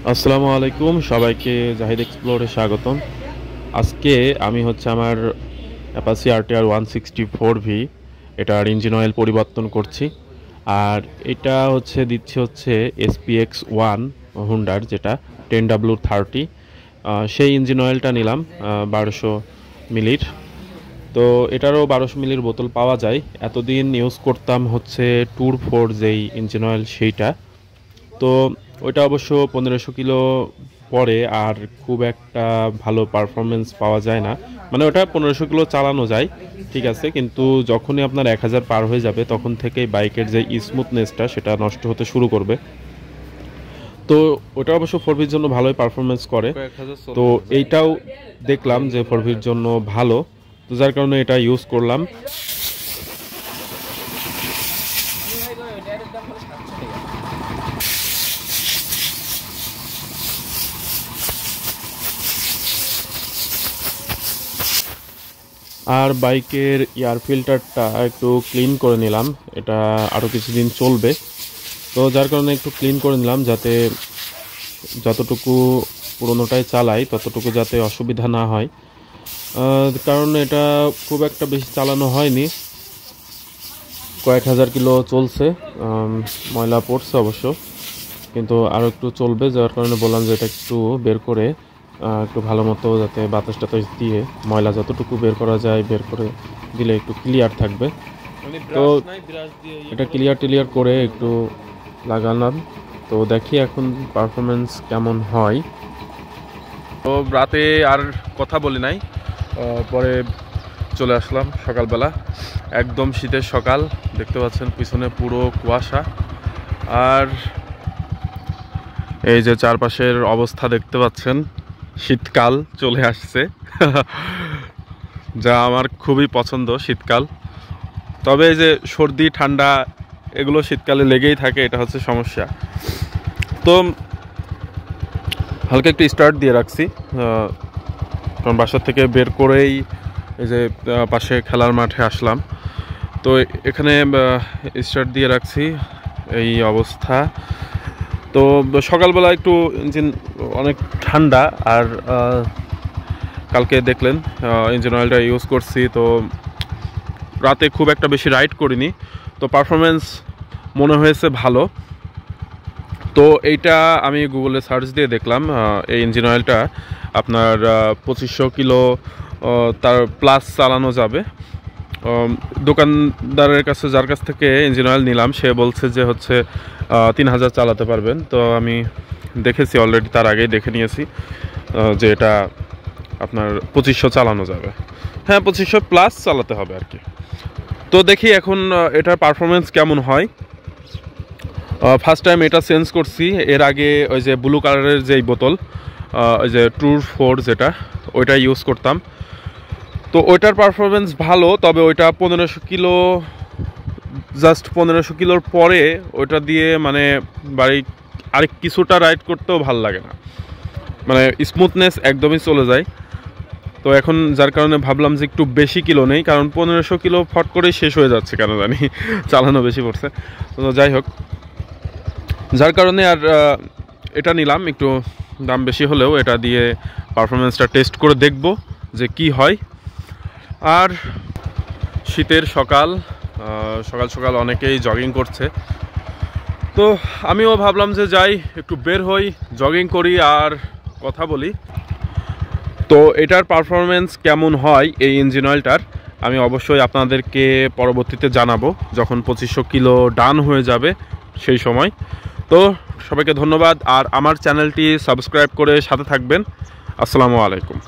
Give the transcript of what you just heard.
আসসালামু আলাইকুম, সবাইকে জাহিদ এক্সপ্লোরে স্বাগতম। আজকে আমি আমার অ্যাপাচি আরটিআর 164V এটার ইঞ্জিন অয়েল পরিবর্তন করছি। আর এটা দিচ্ছি SPX1 হুন্ডার, যেটা 10W30। সেই ইঞ্জিন অয়েলটা নিলাম 1200 মিলির। তো এটারও 1200 মিলির বোতল পাওয়া যায়। এতদিন ইউজ করতাম ট্যুর 4 যেই ইঞ্জিন অয়েল, সেইটা। তো ওইটা অবশ্য 1500 কিলো পরে আর খুব একটা ভালো পারফরমেন্স পাওয়া যায় না। মানে ওটা 1500 কিলো চালানো যায়, ঠিক আছে, কিন্তু যখনই আপনার 1000 পার হয়ে যাবে তখন থেকেই বাইকের যে স্মুথনেসটা সেটা নষ্ট হতে শুরু করবে। তো ওটা অবশ্য ফোরভির জন্য ভালোই পারফরমেন্স করে। তো এইটাও দেখলাম যে ফোরভির জন্য ভালো, তো যার কারণে এটা ইউজ করলাম। আর বাইকের এয়ার ফিল্টারটা একটু ক্লিন করে নিলাম, এটা আরও কিছুদিন চলবে। তো যার কারণে একটু ক্লিন করে নিলাম, যাতে যতটুকু পুরোনোটাই চালাই ততটুকু যাতে অসুবিধা না হয়। কারণ এটা খুব একটা বেশি চালানো হয়নি, কয়েক হাজার কিলো চলছে, ময়লা পড়ছে অবশ্য, কিন্তু আরও একটু চলবে। যার কারণে বললাম যে এটা একটু বের করে একটু ভালো মতো যাতে বাতাস টাতাস দিয়ে ময়লা যতটুকু বের করা যায় বের করে দিলে একটু ক্লিয়ার থাকবে। তো এটা ক্লিয়ার করে একটু লাগালাম। তো দেখি এখন পারফরমেন্স কেমন হয়। তো রাতে আর কথা বলি নাই, পরে চলে আসলাম সকালবেলা। একদম শীতের সকাল, দেখতে পাচ্ছেন পিছনে পুরো কুয়াশা। আর এই যে চারপাশের অবস্থা দেখতে পাচ্ছেন, শীতকাল চলে আসছে যা আমার খুবই পছন্দ শীতকাল। তবে এই যে সর্দি ঠান্ডা এগুলো শীতকালে লেগেই থাকে, এটা সমস্যা। তো হালকা একটু স্টার্ট দিয়ে রাখছি, কারণ বাসা থেকে বের করেই এই যে পাশে খেলার মাঠে আসলাম। তো এখানে স্টার্ট দিয়ে রাখছি, এই অবস্থা। তো সকালবেলা একটু ইঞ্জিন অনেক ঠান্ডা। আর কালকে দেখলেন ইঞ্জিন অয়েলটা ইউজ করছি, তো রাতে খুব একটা বেশি রাইড করিনি, তো পারফরমেন্স মনে হয়েছে ভালো। তো এইটা আমি গুগলে সার্চ দিয়ে দেখলাম, এই ইঞ্জিন অয়েলটা আপনার 2500 কিলো তার প্লাস চালানো যাবে। দোকানদারের কাছে, যার কাছ থেকে ইঞ্জিন অয়েল নিলাম, সে বলছে যে 3000 চালাতে পারবেন। তো আমি দেখেছি অলরেডি, তার আগেই দেখে নিয়েছি যে এটা আপনার 2500 চালানো যাবে। হ্যাঁ, 2500 প্লাস চালাতে হবে আর কি। তো দেখি এখন এটার পারফরমেন্স কেমন হয়। ফার্স্ট টাইম এটা চেঞ্জ করছি, এর আগে ওই যে ব্লু কালারের যেই বোতল, ওই যে ট্যুর 4 যেটা, ওইটা ইউজ করতাম। তো ওইটার পারফরমেন্স ভালো, তবে ওইটা 1500 কিলো, জাস্ট 1500 কিলোর পরে ওইটা দিয়ে মানে বাড়ি আরেক কিছুটা রাইড করতেও ভাল লাগে না, মানে স্মুথনেস একদমই চলে যায়। তো এখন যার কারণে ভাবলাম যে একটু বেশি কিলো নেই, কারণ 1500 কিলো ফট করেই শেষ হয়ে যাচ্ছে কেন জানি, চালানো বেশি পড়ছে। তো যাই হোক, যার কারণে আর এটা নিলাম। একটু দাম বেশি হলেও এটা দিয়ে পারফরমেন্সটা টেস্ট করে দেখব যে কি হয়। আর শীতের সকাল সকাল অনেকেই জগিং করছে, তো আমিও ভাবলাম যে যাই একটু বের হই, জগিং করি আর কথা বলি। তো এটার পারফরমেন্স কেমন হয় এই ইঞ্জিন অয়েলটার আমি অবশ্যই আপনাদেরকে পরবর্তীতে জানাবো, যখন 2500 কিলো ডান হয়ে যাবে সেই সময়। তো সবাইকে ধন্যবাদ, আর আমার চ্যানেলটি সাবস্ক্রাইব করে সাথে থাকবেন। আসসালামু আলাইকুম।